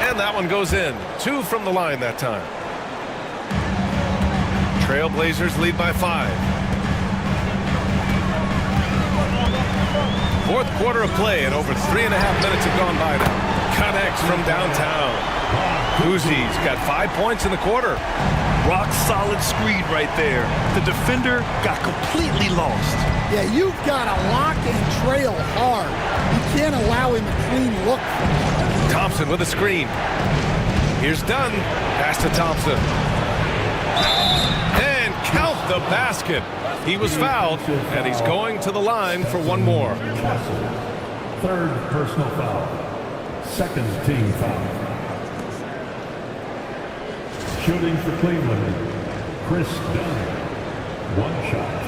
And that one goes in. 2 from the line that time. Trailblazers lead by 5. Fourth quarter of play and over 3.5 minutes have gone by now. Connects from downtown. Uzi's got 5 points in the quarter. Rock solid screen right there. The defender got completely lost. Yeah, you've got to lock and trail hard. You can't allow him a clean look. Thompson with a screen. Here's Dunn. Pass to Thompson. And count the basket. He was fouled, and he's going to the line for one more. Third personal foul. Second team foul. Shooting for Cleveland, Chris Dunn. 1 shot.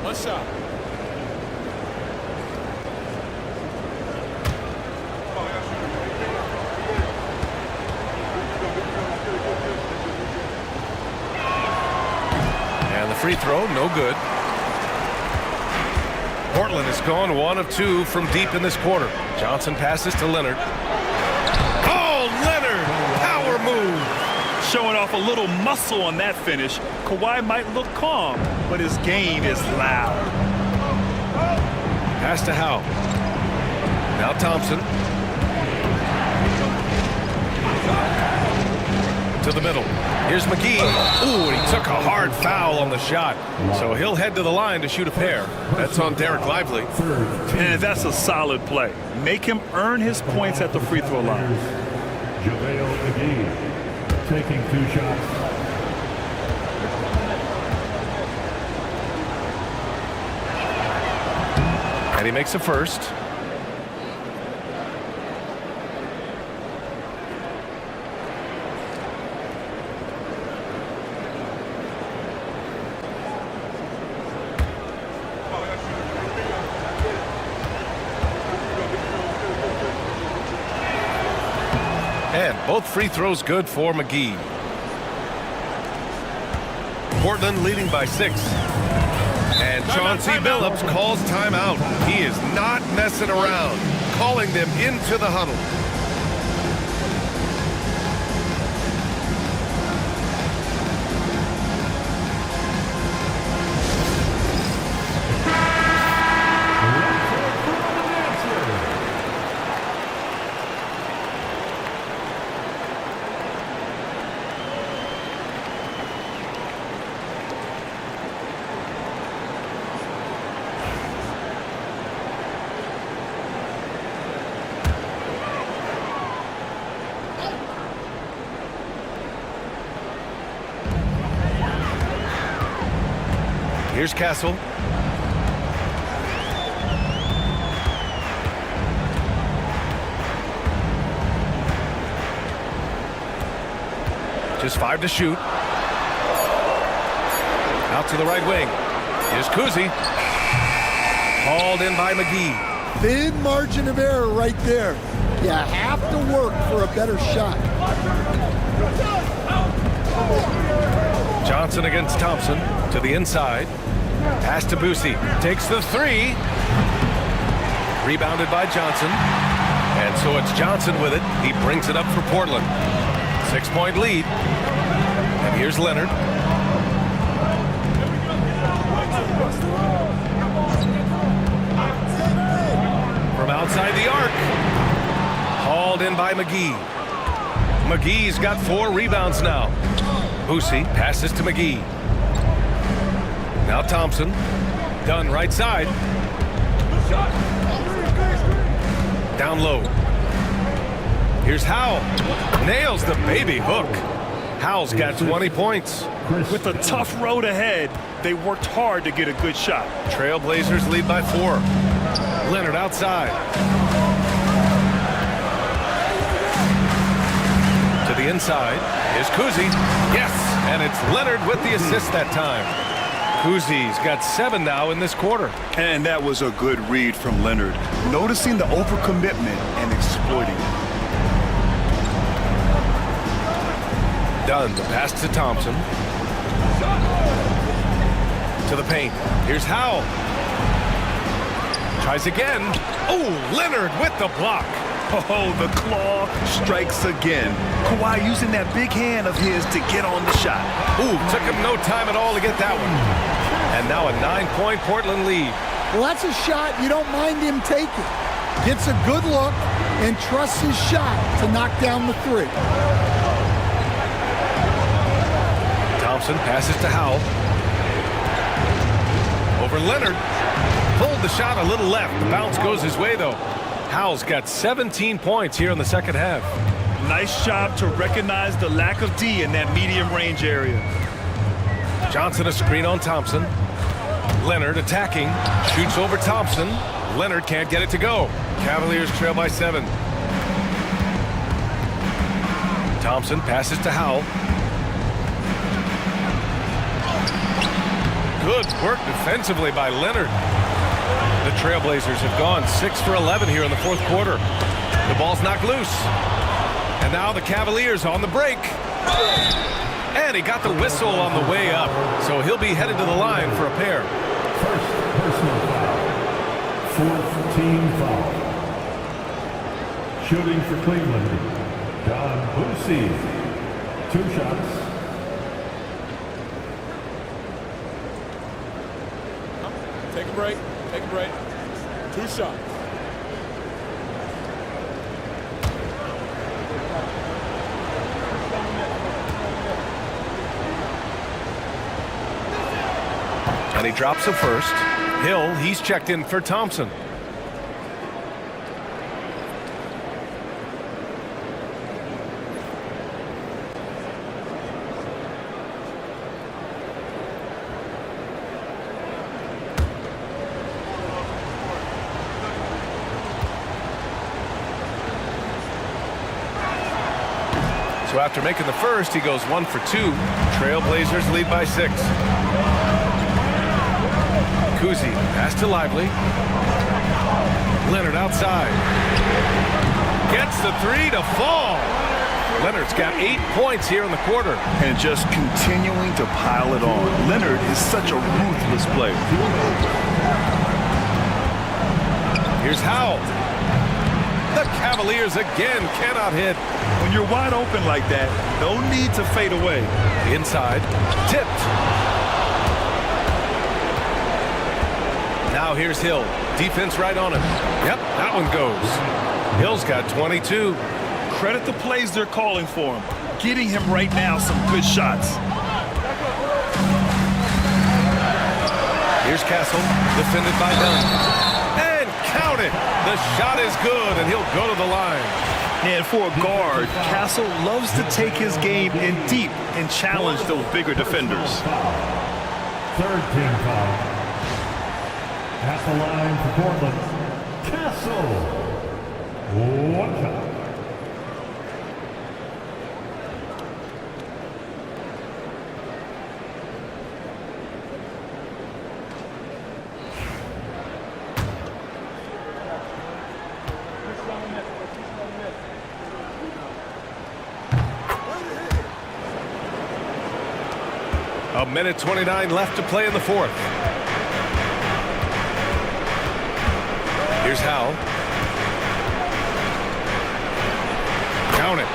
One shot. And the free throw, no good. Portland has gone 1 of 2 from deep in this quarter. Johnson passes to Leonard. Oh, Leonard! Power move! Showing off a little muscle on that finish. Kawhi might look calm, but his game is loud. Pass to Howe. Now Thompson. To the middle. Here's McGee. Ooh, and he took a hard foul on the shot. So he'll head to the line to shoot a pair. That's on Derek Lively. And that's a solid play. Make him earn his points at the free throw line. JaVale McGee taking 2 shots. And he makes a first. And both free throws good for McGee. Portland leading by 6. And Chauncey Billups calls timeout. He is not messing around, calling them into the huddle. Here's Castle. Just 5 to shoot. Out to the right wing. Here's Kuzi. Hauled in by McGee. Thin margin of error right there. You have to work for a better shot. Johnson against Thompson to the inside. Pass to Boosie. Takes the 3. Rebounded by Johnson. And so it's Johnson with it. He brings it up for Portland. 6-point lead. And here's Leonard. From outside the arc. Hauled in by McGee. McGee's got 4 rebounds now. Boosie passes to McGee. Now Thompson. Dunn right side. Down low. Here's Howell. Nails the baby hook. Howell's got 20 points. With a tough road ahead, they worked hard to get a good shot. Trailblazers lead by 4. Leonard outside. To the inside. Here's Kuzi. Yes, and it's Leonard with the assist that time. Kuzi's got 7 now in this quarter. And that was a good read from Leonard, noticing the overcommitment and exploiting it. Dunn, the pass to Thompson. To the paint. Here's Howell. Tries again. Oh, Leonard with the block. Oh, the claw strikes again. Kawhi using that big hand of his to get on the shot. Ooh, took him no time at all to get that one. And now a 9-point Portland lead. Well, that's a shot you don't mind him taking. Gets a good look and trusts his shot to knock down the 3. Thompson passes to Howell. Over Leonard. Pulled the shot a little left. The bounce goes his way, though. Howell's got 17 points here in the second half. Nice job to recognize the lack of D in that medium range area. Johnson a screen on Thompson. Leonard attacking. Shoots over Thompson. Leonard can't get it to go. Cavaliers trail by 7. Thompson passes to Howell. Good work defensively by Leonard. The Trailblazers have gone 6 for 11 here in the fourth quarter. The ball's knocked loose. And now the Cavaliers on the break. And he got the whistle on the way up. So he'll be headed to the line for a pair. First personal foul. Fourth team foul. Shooting for Cleveland, John Boosie. 2 shots. Take a break. Take a break. 2 shots. And he drops the first. Hill, he's checked in for Thompson. So after making the first, he goes 1 for 2. Trailblazers lead by 6. Kuzi, pass to Lively. Leonard outside. Gets the 3 to fall. Leonard's got 8 points here in the quarter. And just continuing to pile it on. Leonard is such a ruthless player. Here's Howell. The Cavaliers again cannot hit. When you're wide open like that, no need to fade away. Inside. Tipped. Now here's Hill. Defense right on him. Yep, that one goes. Hill's got 22. Credit the plays they're calling for him. Getting him right now some good shots. Here's Castle. Defended by Dunn. And count it. The shot is good, and he'll go to the line. And for a guard, Castle loves to take his game in deep and challenge those bigger defenders. Third team foul. At the line for Portland, Castle. 1 shot. A minute 29 left to play in the fourth. Here's Howell. Count it.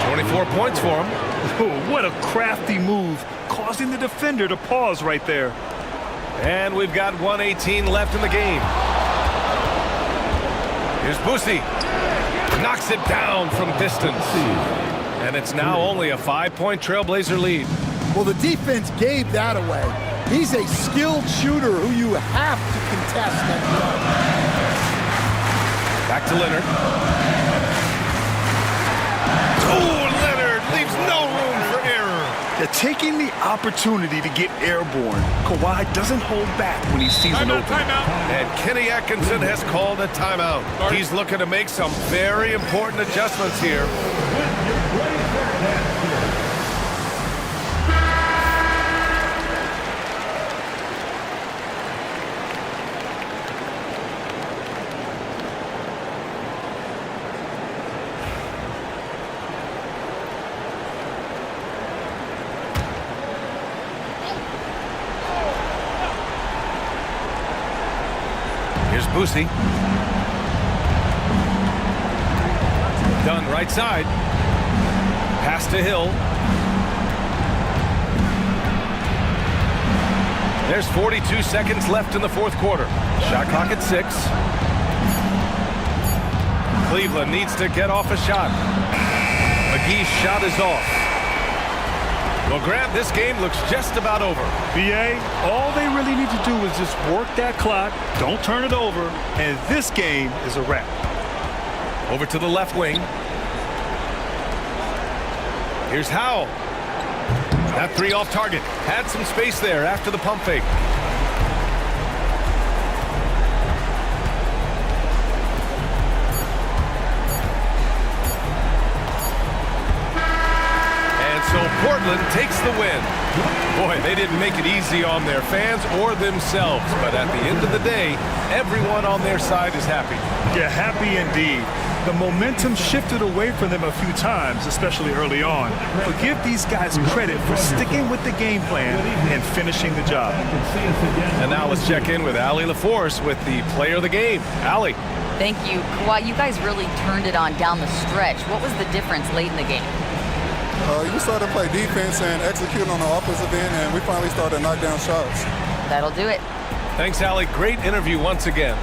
24 points for him. Ooh, what a crafty move, causing the defender to pause right there. And we've got 1:18 left in the game. Here's Boosie. Knocks it down from distance. And it's now only a 5-point Trailblazer lead. Well, the defense gave that away. He's a skilled shooter who you have to contest that shot. Back to Leonard. Oh, Leonard leaves no room for error. They're taking the opportunity to get airborne. Kawhi doesn't hold back when he sees an opening. Timeout. And Kenny Atkinson has called a timeout. He's looking to make some very important adjustments here. Here's Boosie. Dunn right side. Pass to Hill. There's 42 seconds left in the fourth quarter. Shot clock at 6. Cleveland needs to get off a shot. McGee's shot is off. Well, Grant, this game looks just about over. BA, all they really need to do is just work that clock, don't turn it over, and this game is a wrap. Over to the left wing. Here's Howell. That three off target. Had some space there after the pump fake. So Portland takes the win. Boy, they didn't make it easy on their fans or themselves, but at the end of the day, everyone on their side is happy. Yeah, happy indeed. The momentum shifted away from them a few times, especially early on. But give these guys credit for sticking with the game plan and finishing the job. And now let's check in with Allie LaForce with the player of the game. Allie. Thank you. Kawhi, you guys really turned it on down the stretch. What was the difference late in the game? We started to play defense and execute on the offensive end, and we finally started to knock down shots. That'll do it. Thanks, Allie. Great interview once again.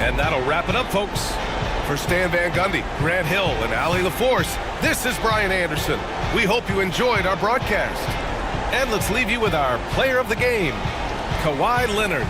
And that'll wrap it up, folks. For Stan Van Gundy, Grant Hill, and Allie LaForce, this is Brian Anderson. We hope you enjoyed our broadcast. And let's leave you with our player of the game, Kawhi Leonard.